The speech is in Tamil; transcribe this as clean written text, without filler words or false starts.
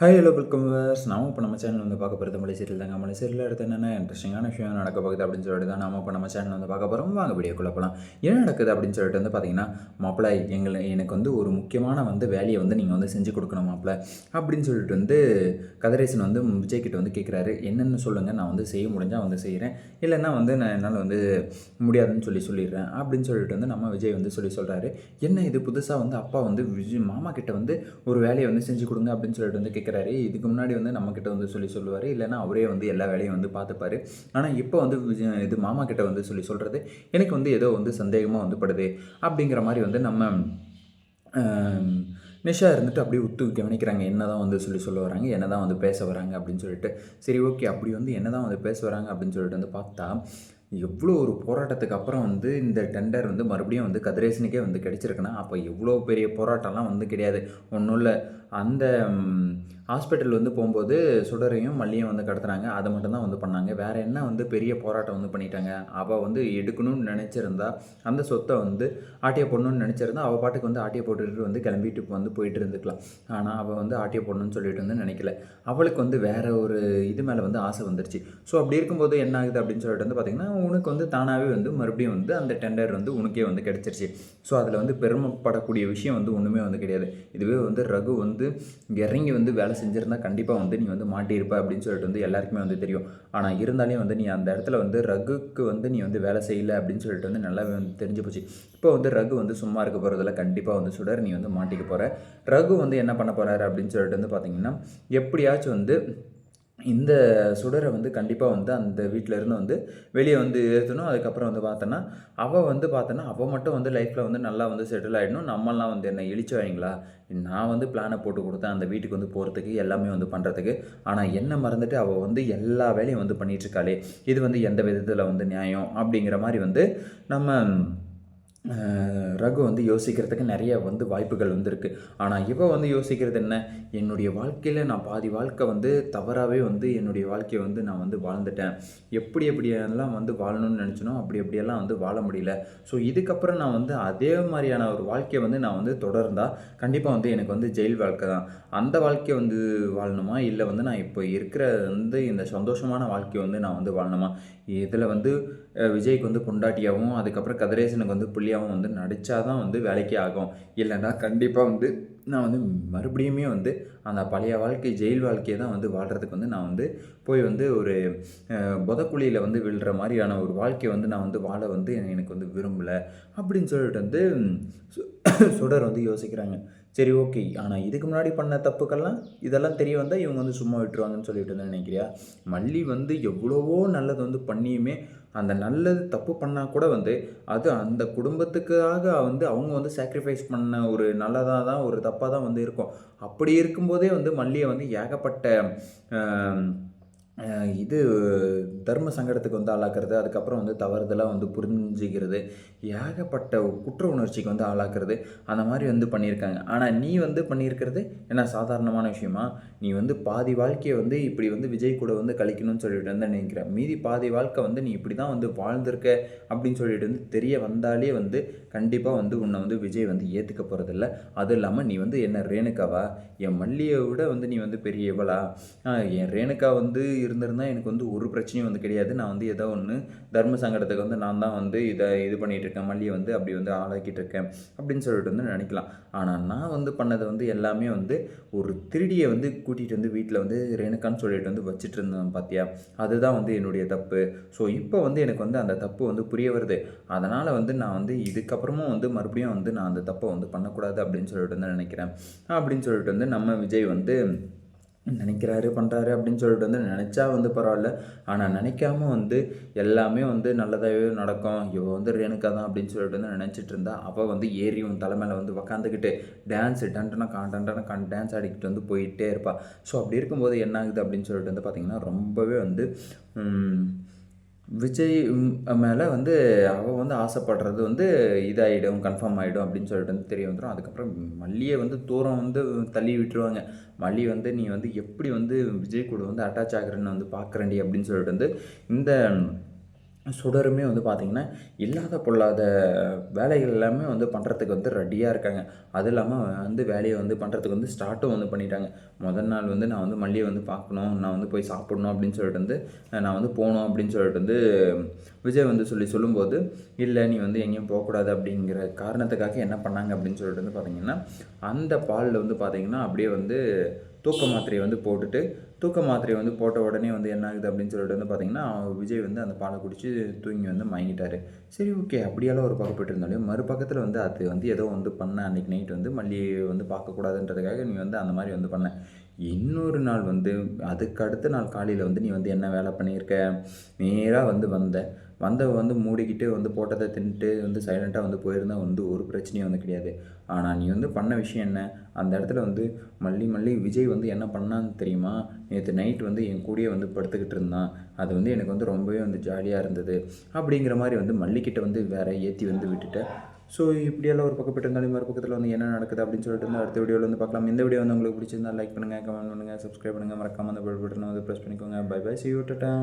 Hi hello welcome viewers. நாம இப்போ நம்ம சேனல் வந்து பார்க்க போகிறது மலை சீரியல் தாங்க. மலை சீரியல் எடுத்து என்னென்ன இன்ட்ரெஸ்டிங்கான விஷயம் நடக்க போகுது அப்படின்னு சொல்லிட்டு தான் நாம இப்போ நம்ம சேனல் வந்து பார்க்க போகிறோம். வாங்க வீடியோக்குள்ளே போகலாம். என்ன நடக்குது அப்படின்னு சொல்லிட்டு வந்து பார்த்தீங்கன்னா, மாப்பிள்ளை எனக்கு வந்து ஒரு முக்கியமான வந்து வேலையை வந்து நீங்கள் வந்து செஞ்சு கொடுக்கணும் மாப்பிள்ளை அப்படின்னு சொல்லிட்டு வந்து கதிரேசன் வந்து விஜய் கிட்ட வந்து கேட்குறாரு. என்னென்னு சொல்லுங்கள், நான் வந்து செய்ய முடிஞ்சால் வந்து செய்கிறேன், இல்லைன்னா வந்து நான் என்னால் வந்து முடியாதுன்னு சொல்லிடுறேன் அப்படின்னு சொல்லிட்டு வந்து நம்ம விஜய் வந்து சொல்கிறாரு. என்ன இது புதுசாக வந்து அப்பா வந்து விஜய் மாமா கிட்ட வந்து ஒரு வேலையை வந்து செஞ்சு கொடுங்க அப்படின்னு சொல்லிட்டு வந்து கேட்குறாரு. இதுக்கு முன்னாடி வந்து நம்மக்கிட்ட வந்து சொல்லுவார், இல்லைன்னா அவரே வந்து எல்லா வேலையும் வந்து பார்த்துப்பாரு. ஆனால் இப்போ வந்து இது மாமா கிட்ட வந்து சொல்கிறது எனக்கு வந்து ஏதோ வந்து சந்தேகமாக வந்து படுது அப்படிங்கிற மாதிரி வந்து நம்ம நிஷா இருந்துட்டு அப்படியே உத்து கவனிக்கிறாங்க. என்ன தான் வந்து சொல்ல வராங்க, என்ன தான் வந்து பேச வராங்க அப்படின்னு சொல்லிட்டு. சரி ஓகே, அப்படி வந்து என்ன தான் வந்து பேச வராங்க அப்படின்னு சொல்லிட்டு வந்து பார்த்தா, எவ்வளோ ஒரு போராட்டத்துக்கு அப்புறம் வந்து இந்த டெண்டர் வந்து மறுபடியும் வந்து கதிரேசனுக்கே வந்து கிடைச்சிருக்குன்னா, அப்போ எவ்வளோ பெரிய போராட்டம்லாம் வந்து கிடையாது. ஒன்றும் இல்லை, அந்த ஹாஸ்பிட்டல் வந்து போகும்போது சுடரையும் மல்லியும் வந்து கடத்துனாங்க, அதை மட்டும்தான் வந்து பண்ணாங்க. வேறு என்ன வந்து பெரிய போராட்டம் வந்து பண்ணிட்டாங்க? அவள் வந்து எடுக்கணும்னு நினச்சிருந்தா, அந்த சொத்தை வந்து ஆட்டியை போடணும்னு நினச்சிருந்தா, அவள் பாட்டுக்கு வந்து ஆட்டியை போட்டுட்டு வந்து கிளம்பிட்டு வந்து போயிட்டு இருந்துக்கலாம். ஆனால் அவள் வந்து ஆட்டியை போடணும்னு சொல்லிட்டு வந்து நினைக்கல. அவளுக்கு வந்து வேறு ஒரு இது மேலே வந்து ஆசை வந்துருச்சு. ஸோ அப்படி இருக்கும்போது என்ன ஆகுது அப்படின்னு சொல்லிட்டு வந்து பார்த்திங்கன்னா, உனக்கு வந்து தானாகவே வந்து மறுபடியும் வந்து அந்த டெண்டர் வந்து உனக்கே வந்து கிடச்சிருச்சு. ஸோ அதில் வந்து பெருமைப்படக்கூடிய விஷயம் வந்து ஒன்றுமே வந்து கிடையாது. இதுவே வந்து ரகு வந்து இறங்கி வந்து வேலை செஞ்சுருந்தா கண்டிப்பாக வந்து நீ வந்து மாட்டியிருப்ப அப்படின்னு சொல்லிட்டு வந்து எல்லாருக்குமே வந்து தெரியும். ஆனால் இருந்தாலே வந்து நீ அந்த இடத்துல வந்து ரகுக்கு வந்து நீ வந்து வேலை செய்யலை அப்படின்னு சொல்லிட்டு வந்து நல்லாவே வந்து தெரிஞ்சு போச்சு. இப்போ வந்து ரகு வந்து சும்மா இருக்க போகிறதில்ல, கண்டிப்பாக வந்து சுடர் நீ வந்து மாட்டிக்க போகிற. ரகு வந்து என்ன பண்ண போகிறாரு அப்படின்னு சொல்லிட்டு வந்து பார்த்திங்கன்னா, எப்படியாச்சும் வந்து இந்த சுடரை வந்து கண்டிப்பாக வந்து அந்த வீட்டிலேருந்து வந்து வெளியே வந்து ஏற்றணும். அதுக்கப்புறம் வந்து பார்த்தோன்னா, அவள் மட்டும் வந்து லைஃப்பில் வந்து நல்லா வந்து செட்டில் ஆகிடணும். நம்மளாம் வந்து என்ன இழிச்சவாங்களா? நான் வந்து பிளானை போட்டு கொடுத்தேன் அந்த வீட்டுக்கு வந்து போகிறதுக்கு, எல்லாமே வந்து பண்ணுறதுக்கு. ஆனால் என்ன மறந்துட்டு அவள் வந்து எல்லா வேலையும் வந்து பண்ணிகிட்ருக்காளே, இது வந்து எந்த விதத்தில் வந்து நியாயம்? அப்படிங்கிற மாதிரி வந்து நம்ம ரகு வந்து யோசிக்கிறதுக்கு நிறைய வந்து வாய்ப்புகள் வந்து இருக்குது. ஆனால் இவ வந்து யோசிக்கிறது என்ன, என்னுடைய வாழ்க்கையில் நான் பாதி வாழ்க்கை வந்து தவறாகவே வந்து என்னுடைய வாழ்க்கையை வந்து நான் வந்து வாழ்ந்துட்டேன். எப்படியெல்லாம் வந்து வாழணும்னு நினச்சினோ அப்படியெல்லாம் வந்து வாழ முடியல. ஸோ இதுக்கப்புறம் நான் வந்து அதே மாதிரியான ஒரு வாழ்க்கையை வந்து நான் வந்து தொடர்ந்தால் கண்டிப்பாக வந்து எனக்கு வந்து ஜெயில் வாழ்க்கை தான். அந்த வாழ்க்கையை வந்து வாழணுமா, இல்லை வந்து நான் இப்போ இருக்கிற வந்து இந்த சந்தோஷமான வாழ்க்கையை வந்து நான் வந்து வாழணுமா? இதில் வந்து விஜய்க்கு வந்து பொண்டாட்டியாகவும் அதுக்கப்புறம் கதிரேசனுக்கு வந்து புள்ளியாகவும் வந்து நடித்தா தான் வந்து வேலைக்கே ஆகும். இல்லைன்னா கண்டிப்பாக வந்து நான் வந்து மறுபடியுமே வந்து அந்த பழைய வாழ்க்கை ஜெயில் வாழ்க்கையை தான் வந்து வாழ்கிறதுக்கு வந்து நான் வந்து போய் வந்து ஒரு புதக்குழியில் வந்து விழுற மாதிரியான ஒரு வாழ்க்கையை வந்து நான் வந்து வாழ வந்து எனக்கு வந்து விரும்பலை அப்படின்னு சொல்லிட்டு வந்து சுடர் வந்து யோசிக்கிறாங்க. சரி ஓகே, ஆனால் இதுக்கு முன்னாடி பண்ண தப்புக்கெல்லாம் இதெல்லாம் தெரிய வந்தால் இவங்க வந்து சும்மா விட்டுருவாங்கன்னு சொல்லிட்டு வந்து நினைக்கிறியா? மல்லி வந்து எவ்வளவோ நல்லது வந்து பண்ணியுமே அந்த நல்லது தப்பு பண்ணால் கூட வந்து அது அந்த குடும்பத்துக்காக வந்து அவங்க வந்து சாக்ரிஃபைஸ் பண்ண ஒரு நல்லதாக தான் ஒரு தப்பாக தான் வந்து இருக்கும். அப்படி இருக்கும்போதே வந்து மல்லியை வந்து ஏகப்பட்ட இது தர்ம சங்கடத்துக்கு வந்து ஆளாக்குறது, அதுக்கப்புறம் வந்து தவறுதலாக வந்து புரிஞ்சுக்கிறது, ஏகப்பட்ட குற்ற உணர்ச்சிக்கு வந்து ஆளாக்குறது, அந்த மாதிரி வந்து பண்ணியிருக்காங்க. ஆனால் நீ வந்து பண்ணியிருக்கிறது என்ன சாதாரணமான விஷயமா? நீ வந்து பாதி வாழ்க்கையை வந்து இப்படி வந்து விஜய் கூட வந்து கழிக்கணும்னு சொல்லிட்டு வந்து நினைக்கிறேன். மீதி பாதி வாழ்க்கை வந்து நீ இப்படி தான் வந்து வாழ்ந்திருக்க அப்படின்னு சொல்லிட்டு வந்து தெரிய வந்தாலே வந்து கண்டிப்பாக வந்து உன்னை வந்து விஜய் வந்து ஏற்றுக்க போகிறதில்ல. அதுவும் இல்லாமல் நீ வந்து என்ன ரேணுகாவா? என் மல்லியை விட வந்து நீ வந்து பெரிய இவளா? என் ரேணுகா வந்து இருந்திருந்தால் எனக்கு வந்து ஒரு பிரச்சனையும் வந்து கிடையாது. நான் வந்து ஏதோ ஒன்று தர்ம சங்கடத்துக்கு வந்து நான் தான் வந்து இது பண்ணிகிட்ருக்கேன், மல்லியை வந்து அப்படி வந்து ஆளாக்கிட்டு இருக்கேன் அப்படின்னு சொல்லிட்டு வந்து நினைக்கலாம். ஆனால் நான் வந்து பண்ணது வந்து எல்லாமே வந்து ஒரு திருடியை வந்து கூட்டிகிட்டு வந்து வீட்டில் வந்து ரேணுகான்னு சொல்லிட்டு வந்து வச்சுட்டு இருந்தேன் பார்த்தியா, அதுதான் வந்து என்னுடைய தப்பு. ஸோ இப்போ வந்து எனக்கு வந்து அந்த தப்பு வந்து புரிய வருது. அதனால் வந்து நான் வந்து இதுக்கப்புறமும் வந்து மறுபடியும் வந்து நான் அந்த தப்பை வந்து பண்ணக்கூடாது அப்படின்னு சொல்லிட்டு வந்து நினைக்கிறேன் அப்படின்னு சொல்லிட்டு வந்து நம்ம விஜய் வந்து நினைக்கிறாரு பண்ணுறாரு அப்படின்னு சொல்லிட்டு வந்து நினச்சா வந்து பரவாயில்ல. ஆனால் நினைக்காம வந்து எல்லாமே வந்து நல்லதாகவே நடக்கும், இவள் வந்து ரேணுகா தான் அப்படின்னு சொல்லிட்டு வந்து நினச்சிட்டு இருந்தா, அவள் வந்து ஏறியும் தலைமையில் வந்து உக்காந்துக்கிட்டு டான்ஸு டண்டனா டான்ஸ் ஆடிக்கிட்டு வந்து போயிட்டே இருப்பாள். ஸோ அப்படி இருக்கும்போது என்ன ஆகுது அப்படின்னு சொல்லிட்டு வந்து பார்த்திங்கன்னா, ரொம்பவே வந்து விஜய் மேலே வந்து அவள் வந்து ஆசைப்படுறது வந்து இதாகிடும், கன்ஃபார்ம் ஆகிடும் அப்படின்னு சொல்லிட்டு வந்து தெரிய வந்துடும். அதுக்கப்புறம் மல்லியை வந்து தூரம் வந்து தள்ளி விட்டுருவாங்க. மல்லி வந்து நீ வந்து எப்படி வந்து விஜய் கூட வந்து அட்டாச் ஆகுறேன்னு வந்து பார்க்குறேன்டி அப்படின்னு சொல்லிட்டு வந்து இந்த சுடருமே வந்து பார்த்திங்கன்னா, இல்லாத பொல்லாத வேலைகள் எல்லாமே வந்து பண்ணுறதுக்கு வந்து ரெடியாக இருக்காங்க. அது இல்லாமல் வந்து வேலையை வந்து பண்ணுறதுக்கு வந்து ஸ்டார்ட்டும் வந்து பண்ணிட்டாங்க. முதல் நாள் வந்து நான் வந்து மல்லியை வந்து பார்க்கணும், நான் வந்து போய் சாப்பிடணும் அப்படின்னு சொல்லிட்டு வந்து நான் வந்து போகணும் அப்படின்னு சொல்லிட்டு வந்து விஜய் வந்து சொல்லும்போது, இல்லை நீ வந்து எங்கேயும் போகக்கூடாது அப்படிங்கிற காரணத்துக்காக என்ன பண்ணாங்க அப்படின்னு சொல்லிட்டு வந்து பார்த்திங்கன்னா, அந்த பாலில் வந்து பார்த்திங்கன்னா அப்படியே வந்து தூக்க மாத்திரையை வந்து போட்டுட்டு, தூக்க மாத்திரையை வந்து போட்ட உடனே வந்து என்ன ஆகுது அப்படின்னு சொல்லிட்டு வந்து பார்த்திங்கன்னா, விஜய் வந்து அந்த பாலை குடித்து தூங்கி வந்து மயங்கிட்டார். சரி ஓகே, அப்படியெல்லாம் ஒரு பக்கம் போயிட்டு இருந்தாலும் மறுபக்கத்தில் வந்து அது வந்து ஏதோ வந்து பண்ண அன்றைக்கி நைட் வந்து மல்லியை வந்து பார்க்கக்கூடாதுன்றதுக்காக நீ வந்து அந்த மாதிரி வந்து பண்ண. இன்னொரு நாள் வந்து அதுக்கு அடுத்த நாள் காலையில் வந்து நீ வந்து என்ன வேலை பண்ணியிருக்க, நேராக வந்து வந்தவ வந்து மூடிக்கிட்டு வந்து போட்டதை தின்னுட்டு வந்து சைலண்ட்டாக வந்து போயிருந்தா வந்து ஒரு பிரச்சனையும் வந்து கிடையாது. ஆனால் நீ வந்து பண்ண விஷயம் என்ன, அந்த இடத்துல வந்து மல்லி விஜய் வந்து என்ன பண்ணான்னு தெரியுமா, நேற்று நைட் வந்து என் கூடயே வந்து படுத்துக்கிட்டு இருந்தான், அது வந்து எனக்கு வந்து ரொம்பவே வந்து ஜாலியாக இருந்தது அப்படிங்கிற மாதிரி வந்து மல்லிக்கிட்ட வந்து வேற ஏற்றி வந்து விட்டுட்டேன். ஸோ இப்படியெல்லாம் ஒரு பக்கம் இருந்தாலும் மறுபக்கத்தில் வந்து என்ன நடக்குது அப்படின்னு சொல்லிட்டு வந்து அடுத்த வீடியோவில் வந்து பார்க்கலாம். இந்த வீடியோ வந்து உங்களுக்கு பிடிச்சிருந்தா லைக் பண்ணுங்கள், கமெண்ட் பண்ணுங்கள், சப்ஸ்கிரைப் பண்ணுங்கள், மறக்காமல் அந்த பெல் பட்டனை வந்து ப்ரெஸ் பண்ணிக்கோங்க. Bye bye, see you, Tata.